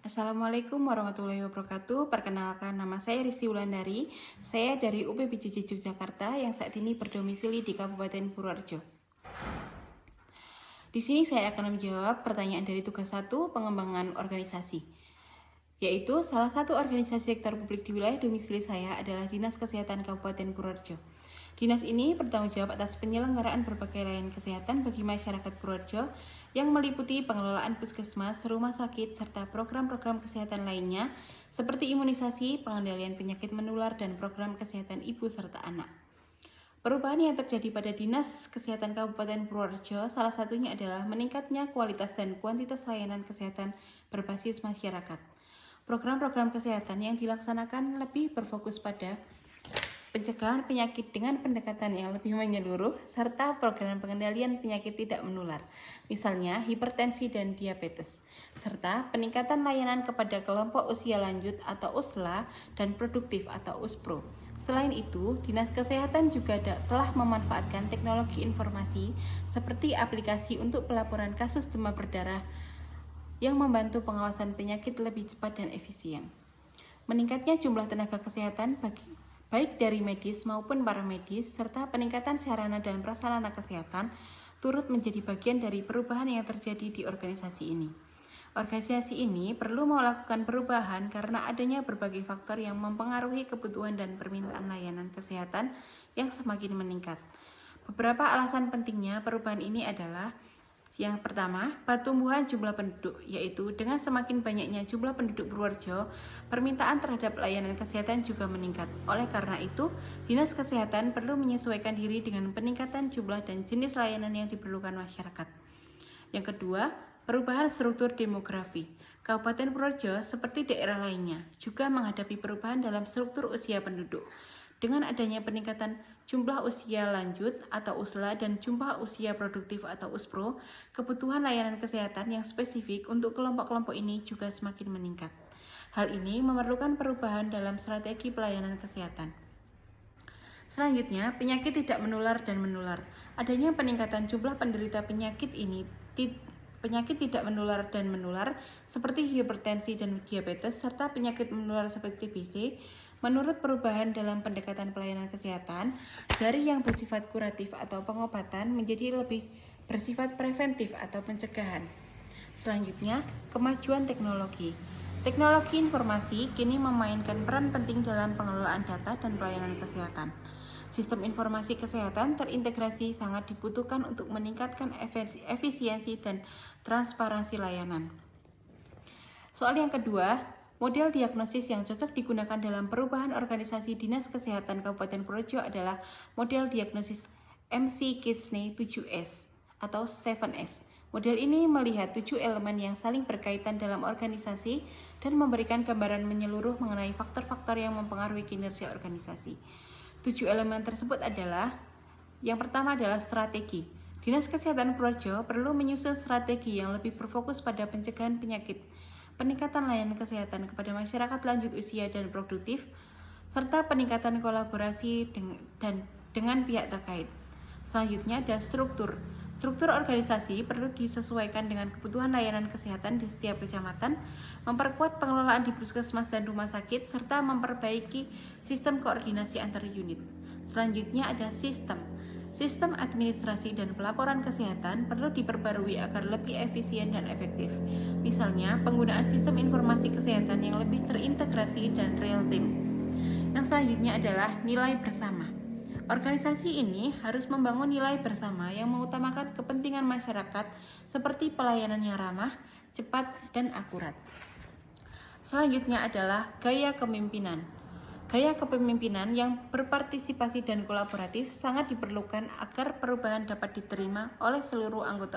Assalamualaikum warahmatullahi wabarakatuh. Perkenalkan, nama saya Rizky Wulandari. Saya dari UPBJJ Yogyakarta yang saat ini berdomisili di Kabupaten Purworejo. Di sini saya akan menjawab pertanyaan dari tugas 1, pengembangan organisasi. Yaitu salah satu organisasi sektor publik di wilayah domisili saya adalah Dinas Kesehatan Kabupaten Purworejo. Dinas ini bertanggung jawab atas penyelenggaraan berbagai layanan kesehatan bagi masyarakat Purworejo yang meliputi pengelolaan puskesmas, rumah sakit, serta program-program kesehatan lainnya seperti imunisasi, pengendalian penyakit menular, dan program kesehatan ibu serta anak. Perubahan yang terjadi pada Dinas Kesehatan Kabupaten Purworejo salah satunya adalah meningkatnya kualitas dan kuantitas layanan kesehatan berbasis masyarakat. Program-program kesehatan yang dilaksanakan lebih berfokus pada pencegahan penyakit dengan pendekatan yang lebih menyeluruh, serta program pengendalian penyakit tidak menular, misalnya hipertensi dan diabetes, serta peningkatan layanan kepada kelompok usia lanjut atau USLA dan produktif atau USPRO. Selain itu, Dinas Kesehatan juga telah memanfaatkan teknologi informasi seperti aplikasi untuk pelaporan kasus demam berdarah yang membantu pengawasan penyakit lebih cepat dan efisien. Meningkatnya jumlah tenaga kesehatan baik dari medis maupun paramedis, serta peningkatan sarana dan prasarana kesehatan turut menjadi bagian dari perubahan yang terjadi di organisasi ini. Organisasi ini perlu melakukan perubahan karena adanya berbagai faktor yang mempengaruhi kebutuhan dan permintaan layanan kesehatan yang semakin meningkat. Beberapa alasan pentingnya perubahan ini adalah: yang pertama, pertumbuhan jumlah penduduk, yaitu dengan semakin banyaknya jumlah penduduk Purworejo, permintaan terhadap layanan kesehatan juga meningkat. Oleh karena itu, Dinas Kesehatan perlu menyesuaikan diri dengan peningkatan jumlah dan jenis layanan yang diperlukan masyarakat. Yang kedua, perubahan struktur demografi. Kabupaten Purworejo seperti daerah lainnya juga menghadapi perubahan dalam struktur usia penduduk. Dengan adanya peningkatan jumlah usia lanjut atau USLA dan jumlah usia produktif atau USPRO, kebutuhan layanan kesehatan yang spesifik untuk kelompok-kelompok ini juga semakin meningkat. Hal ini memerlukan perubahan dalam strategi pelayanan kesehatan. Selanjutnya, penyakit tidak menular dan menular. Adanya peningkatan jumlah penderita penyakit tidak menular dan menular seperti hipertensi dan diabetes, serta penyakit menular seperti TBC, menurut perubahan dalam pendekatan pelayanan kesehatan dari yang bersifat kuratif atau pengobatan menjadi lebih bersifat preventif atau pencegahan. Selanjutnya, kemajuan teknologi. Teknologi informasi kini memainkan peran penting dalam pengelolaan data dan pelayanan kesehatan. Sistem informasi kesehatan terintegrasi sangat dibutuhkan untuk meningkatkan efisiensi dan transparansi layanan. Soal yang kedua, model diagnosis yang cocok digunakan dalam perubahan organisasi Dinas Kesehatan Kabupaten Purworejo adalah model diagnosis MC-Kitsne 7S atau 7S. Model ini melihat 7 elemen yang saling berkaitan dalam organisasi dan memberikan gambaran menyeluruh mengenai faktor-faktor yang mempengaruhi kinerja organisasi. 7 elemen tersebut adalah: yang pertama adalah strategi. Dinas Kesehatan Purworejo perlu menyusun strategi yang lebih berfokus pada pencegahan penyakit, peningkatan layanan kesehatan kepada masyarakat lanjut usia dan produktif, serta peningkatan kolaborasi dengan pihak terkait. Selanjutnya ada struktur. Struktur organisasi perlu disesuaikan dengan kebutuhan layanan kesehatan di setiap kecamatan, memperkuat pengelolaan di puskesmas dan rumah sakit, serta memperbaiki sistem koordinasi antar unit. Selanjutnya ada sistem. Sistem administrasi dan pelaporan kesehatan perlu diperbarui agar lebih efisien dan efektif. Misalnya, penggunaan sistem informasi kesehatan yang lebih terintegrasi dan real time. Yang selanjutnya adalah nilai bersama. Organisasi ini harus membangun nilai bersama yang mengutamakan kepentingan masyarakat seperti pelayanan yang ramah, cepat, dan akurat. Selanjutnya adalah gaya kepemimpinan. Gaya kepemimpinan yang berpartisipasi dan kolaboratif sangat diperlukan agar perubahan dapat diterima oleh seluruh anggota